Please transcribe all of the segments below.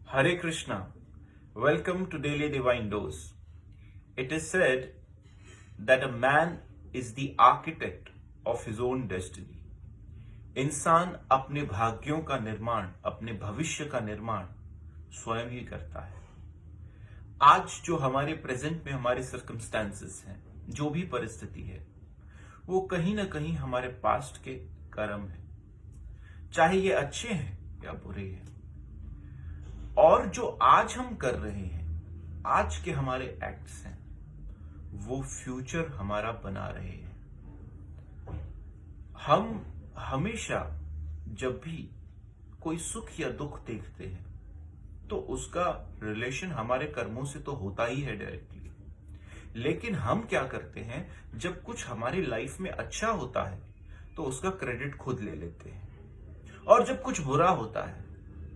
Hare Krishna. Welcome to Daily Divine Dose. It is said that a man is the architect of his own destiny. इंसान अपने भाग्यों का निर्माण, अपने भविष्य का निर्माण स्वयं ही करता है। आज जो हमारे प्रेजेंट में हमारे सर्कमस्टेंसेस हैं, जो भी परिस्थिति है, वो कहीं ना कहीं हमारे पास्ट के कर्म है, चाहे ये अच्छे हैं या बुरे हैं। और जो आज हम कर रहे हैं, आज के हमारे एक्ट्स हैं, वो फ्यूचर हमारा बना रहे हैं। हम हमेशा जब भी कोई सुख या दुख देखते हैं तो उसका रिलेशन हमारे कर्मों से तो होता ही है डायरेक्टली। लेकिन हम क्या करते हैं, जब कुछ हमारी लाइफ में अच्छा होता है तो उसका क्रेडिट खुद ले लेते हैं, और जब कुछ बुरा होता है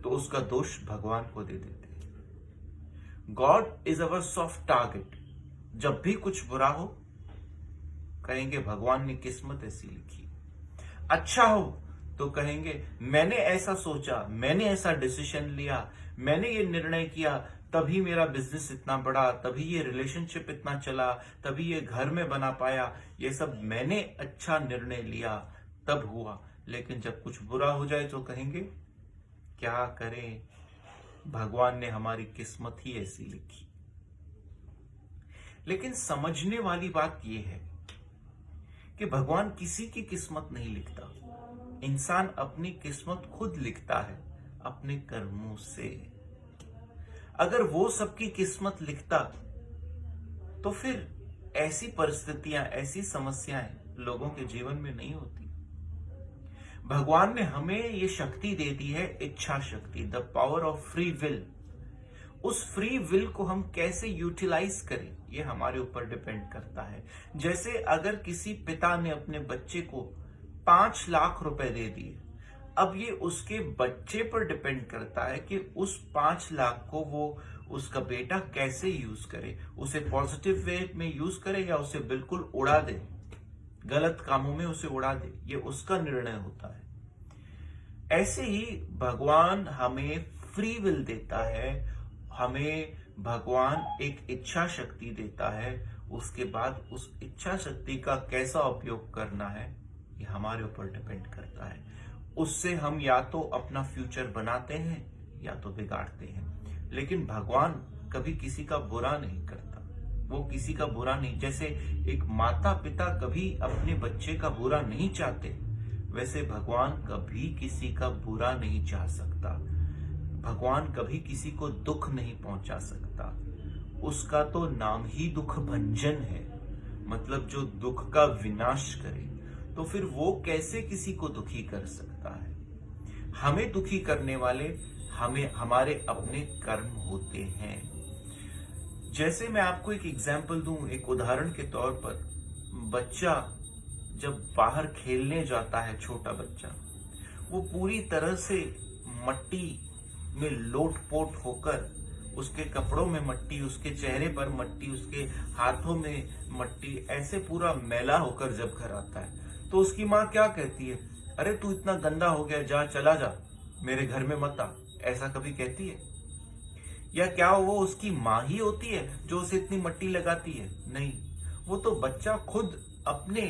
तो उसका दोष भगवान को दे देते हैं। God is our soft target. जब भी कुछ बुरा हो कहेंगे भगवान ने किस्मत ऐसी लिखी, अच्छा हो तो कहेंगे मैंने ऐसा सोचा, मैंने ऐसा डिसीजन लिया, मैंने ये निर्णय किया, तभी मेरा बिजनेस इतना बढ़ा, तभी ये रिलेशनशिप इतना चला, तभी ये घर में बना पाया, ये सब मैंने अच्छा निर्णय लिया तब हुआ। लेकिन जब कुछ बुरा हो जाए तो कहेंगे क्या करें, भगवान ने हमारी किस्मत ही ऐसी लिखी। लेकिन समझने वाली बात यह है कि भगवान किसी की किस्मत नहीं लिखता, इंसान अपनी किस्मत खुद लिखता है अपने कर्मों से। अगर वो सबकी किस्मत लिखता तो फिर ऐसी परिस्थितियां, ऐसी समस्याएं लोगों के जीवन में नहीं होती। भगवान ने हमें ये शक्ति दे दी है, इच्छा शक्ति, the power of free will. उस फ्री विल को हम कैसे यूटिलाइज करें ये हमारे ऊपर डिपेंड करता है। जैसे अगर किसी पिता ने अपने बच्चे को 5 लाख रुपए दे दिए, अब ये उसके बच्चे पर डिपेंड करता है कि उस 5 लाख को वो उसका बेटा कैसे यूज करे, उसे पॉजिटिव वे में यूज करे या उसे बिल्कुल उड़ा दे, गलत कामों में उसे उड़ा दे, ये उसका निर्णय होता है। ऐसे ही भगवान हमें फ्री विल देता है, हमें भगवान एक इच्छा शक्ति देता है। उसके बाद उस इच्छा शक्ति का कैसा उपयोग करना है ये हमारे ऊपर डिपेंड करता है। उससे हम या तो अपना फ्यूचर बनाते हैं या तो बिगाड़ते हैं। लेकिन भगवान कभी किसी का बुरा नहीं करता, वो किसी का बुरा नहीं। जैसे एक माता पिता कभी अपने बच्चे का बुरा नहीं चाहते, वैसे भगवान कभी किसी का बुरा नहीं चाह सकता। भगवान कभी किसी को दुख नहीं पहुंचा सकता। उसका तो नाम ही दुख भंजन है, मतलब जो दुख का विनाश करे। तो फिर वो कैसे किसी को दुखी कर सकता है? हमें दुखी करने वाले हमारे अपने कर्म होते हैं। जैसे मैं आपको एक एग्जाम्पल दूं, एक उदाहरण के तौर पर, बच्चा जब बाहर खेलने जाता है, छोटा बच्चा, वो पूरी तरह से मट्टी में लोटपोट होकर, उसके कपड़ों में मट्टी, उसके चेहरे पर मट्टी, उसके हाथों में मट्टी, ऐसे पूरा मैला होकर जब घर आता है तो उसकी माँ क्या कहती है, अरे तू इतना गंदा हो गया, जा चला जा, मेरे घर में मत आ, ऐसा कभी कहती है? या क्या वो उसकी माँ ही होती है जो उसे इतनी मट्टी लगाती है? नहीं, वो तो बच्चा खुद अपने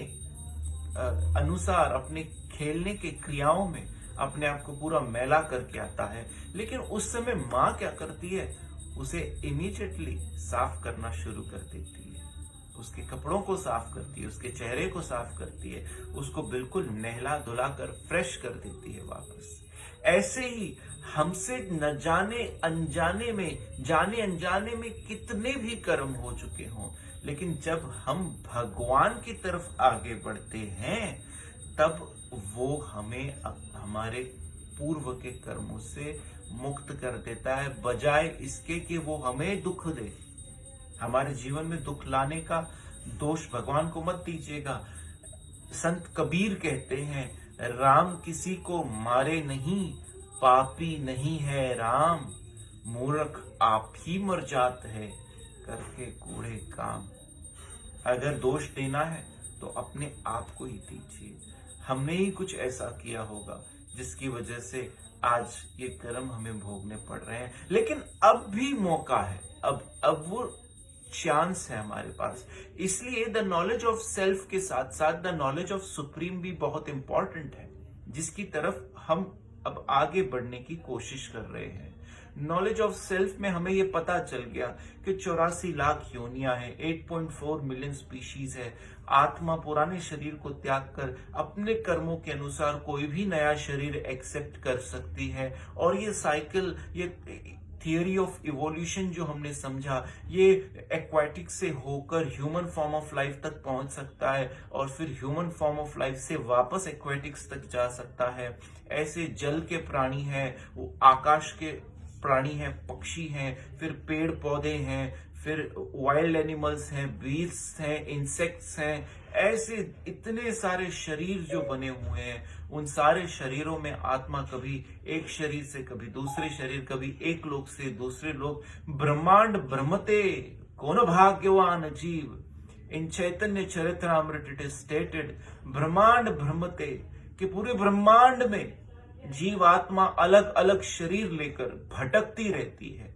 अनुसार, अपने खेलने के क्रियाओं में अपने आप को पूरा मैला करके आता है। लेकिन उस समय माँ क्या करती है, उसे इमीडिएटली साफ करना शुरू कर देती है, उसके कपड़ों को साफ करती है, उसके चेहरे को साफ करती है, उसको बिल्कुल नहला धुला कर फ्रेश कर देती है वापस। ऐसे ही हमसे न जाने अनजाने में, जाने अनजाने में कितने भी कर्म हो चुके हों, लेकिन जब हम भगवान की तरफ आगे बढ़ते हैं तब वो हमें हमारे पूर्व के कर्मों से मुक्त कर देता है, बजाय इसके कि वो हमें दुख दे। हमारे जीवन में दुख लाने का दोष भगवान को मत दीजिएगा। संत कबीर कहते हैं, राम किसी को मारे नहीं, पापी नहीं है राम, मूर्ख आप ही मर जात है, करके कूड़े काम। अगर दोष देना है तो अपने आप को ही दीजिए। हमने ही कुछ ऐसा किया होगा जिसकी वजह से आज ये कर्म हमें भोगने पड़ रहे हैं, लेकिन अब भी मौका है, अब वो चांस है हमारे पास। इसलिए द नॉलेज ऑफ सेल्फ के साथ साथ द नॉलेज ऑफ सुप्रीम भी बहुत इंपॉर्टेंट है, जिसकी तरफ हम अब आगे बढ़ने की कोशिश कर रहे हैं। नॉलेज ऑफ सेल्फ में हमें यह पता चल गया कि 84 लाख योनियां हैं, 8.4 मिलियन स्पीशीज है। आत्मा पुराने शरीर को त्याग कर अपने कर्मों के अनुसार कोई भी नया शरीर एक्सेप्ट कर सकती है, और ये साइकिल, ये थियरी ऑफ इवोल्यूशन जो हमने समझा, ये एक्वाटिक से होकर ह्यूमन फॉर्म ऑफ लाइफ तक पहुंच सकता है, और फिर ह्यूमन फॉर्म ऑफ लाइफ से वापस एक्वाटिक्स तक जा सकता है। ऐसे जल के प्राणी हैं, वो आकाश के प्राणी हैं, पक्षी हैं, फिर पेड़ पौधे हैं, फिर वाइल्ड एनिमल्स हैं, बीट्स हैं, इंसेक्ट्स हैं। ऐसे इतने सारे शरीर जो बने हुए हैं, उन सारे शरीरों में आत्मा कभी एक शरीर से कभी दूसरे शरीर, कभी एक लोक से दूसरे लोक, ब्रह्मांड भ्रमते कौन भाग्यवान जीव। इन चैतन्य चरित्रामृत इट इज स्टेटेड, ब्रह्मांड भ्रमते, कि पूरे ब्रह्मांड में जीव आत्मा अलग अलग शरीर लेकर भटकती रहती है,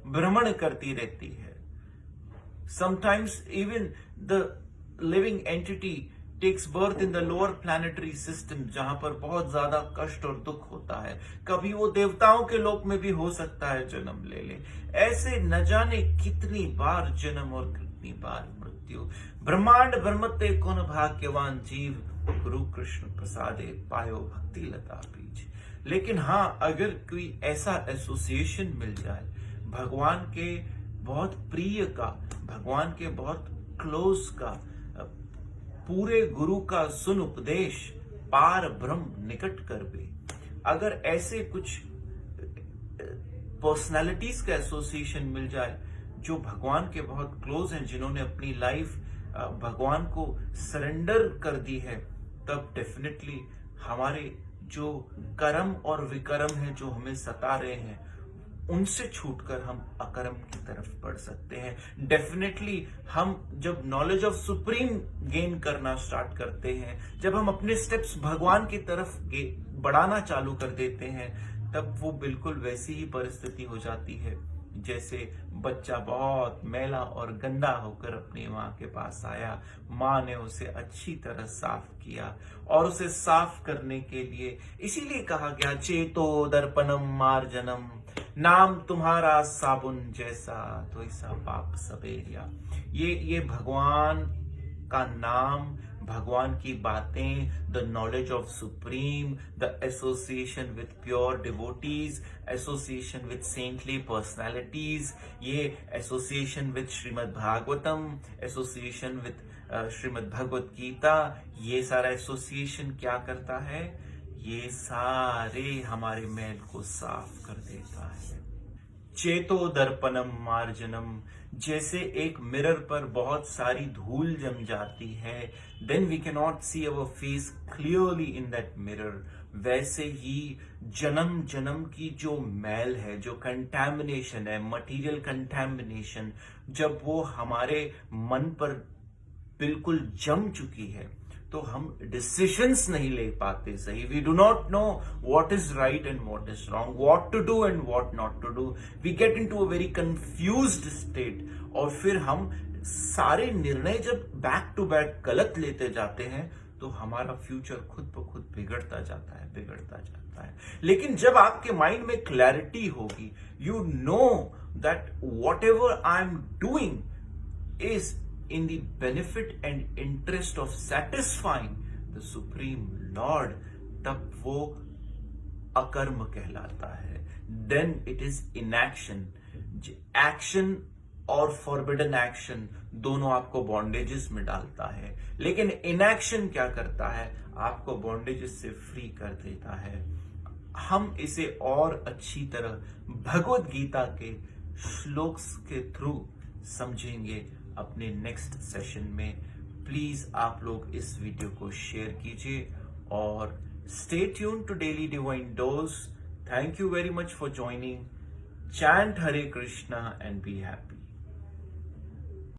भ्रमण करती रहती है। Sometimes even the living entity takes birth in the lower planetary system, जहां पर बहुत ज्यादा कष्ट और दुख होता है। कभी वो देवताओं के लोक में भी हो सकता है जन्म ले ले। ऐसे न जाने कितनी बार जन्म और कितनी बार मृत्यु। ब्रह्मांड भ्रमते कौन भाग्यवान जीव, गुरु कृष्ण प्रसादे पायो भक्ति लता बीज। लेकिन हाँ, अगर कोई ऐसा एसोसिएशन मिल जाए भगवान के बहुत प्रिय का, भगवान के बहुत क्लोज का, पूरे गुरु का सुन उपदेश, पार ब्रह्म निकट कर बे, अगर ऐसे कुछ पर्सनालिटीज का एसोसिएशन मिल जाए जो भगवान के बहुत क्लोज हैं, जिन्होंने अपनी लाइफ भगवान को सरेंडर कर दी है, तब डेफिनेटली हमारे जो कर्म और विकर्म है जो हमें सता रहे हैं, उनसे छूटकर हम अकर्म की तरफ बढ़ सकते हैं। डेफिनेटली हम जब नॉलेज ऑफ सुप्रीम गेन करना स्टार्ट करते हैं, जब हम अपने स्टेप्स भगवान की तरफ बढ़ाना चालू कर देते हैं, तब वो बिल्कुल वैसी ही परिस्थिति हो जाती है जैसे बच्चा बहुत मैला और गंदा होकर अपनी माँ के पास आया, माँ ने उसे अच्छी तरह साफ किया, और उसे साफ करने के लिए इसीलिए कहा गया चेतो दर्पणम मार्जनम, नाम तुम्हारा साबुन जैसा तो ऐसा पाप सवेरिया। ये भगवान का नाम, भगवान की बातें, the knowledge of supreme, the association with pure devotees, association with saintly personalities, ये association with Shrimad Bhagavatam, association with Shrimad Bhagavad Gita, ये सारा एसोसिएशन क्या करता है? ये सारे हमारे मैल को साफ कर देता है। चेतो दर्पणम मार्जनम, जैसे एक मिरर पर बहुत सारी धूल जम जाती है, then we can not see our face clearly in that mirror, वैसे ही जन्म जन्म की जो मैल है, जो कंटैमिनेशन है, मटेरियल कंटैमिनेशन, जब वो हमारे मन पर बिल्कुल जम चुकी है, तो हम डिसीजंस नहीं ले पाते सही। We do not know what is right and what is wrong, what to do and what not to do. We get into a very confused state, और फिर हम सारे निर्णय जब बैक टू बैक गलत लेते जाते हैं, तो हमारा फ्यूचर खुद ब खुद बिगड़ता जाता है, बिगड़ता जाता है। लेकिन जब आपके माइंड में क्लैरिटी होगी, you know that what ever I am doing is in the benefit and interest of satisfying the Supreme Lord, तब वो अकर्म कहलाता है। Then it is inaction. Action और forbidden action दोनों आपको बॉन्डेजेस में डालता है, लेकिन inaction क्या करता है? आपको बॉन्डेजेस से फ्री कर देता है। हम इसे और अच्छी तरह भगवत गीता के श्लोक्स के थ्रू समझेंगे अपने नेक्स्ट सेशन में। प्लीज आप लोग इस वीडियो को शेयर कीजिए और stay tune to daily divine dose. Thank you very much for joining. Chant Hare Krishna and be happy.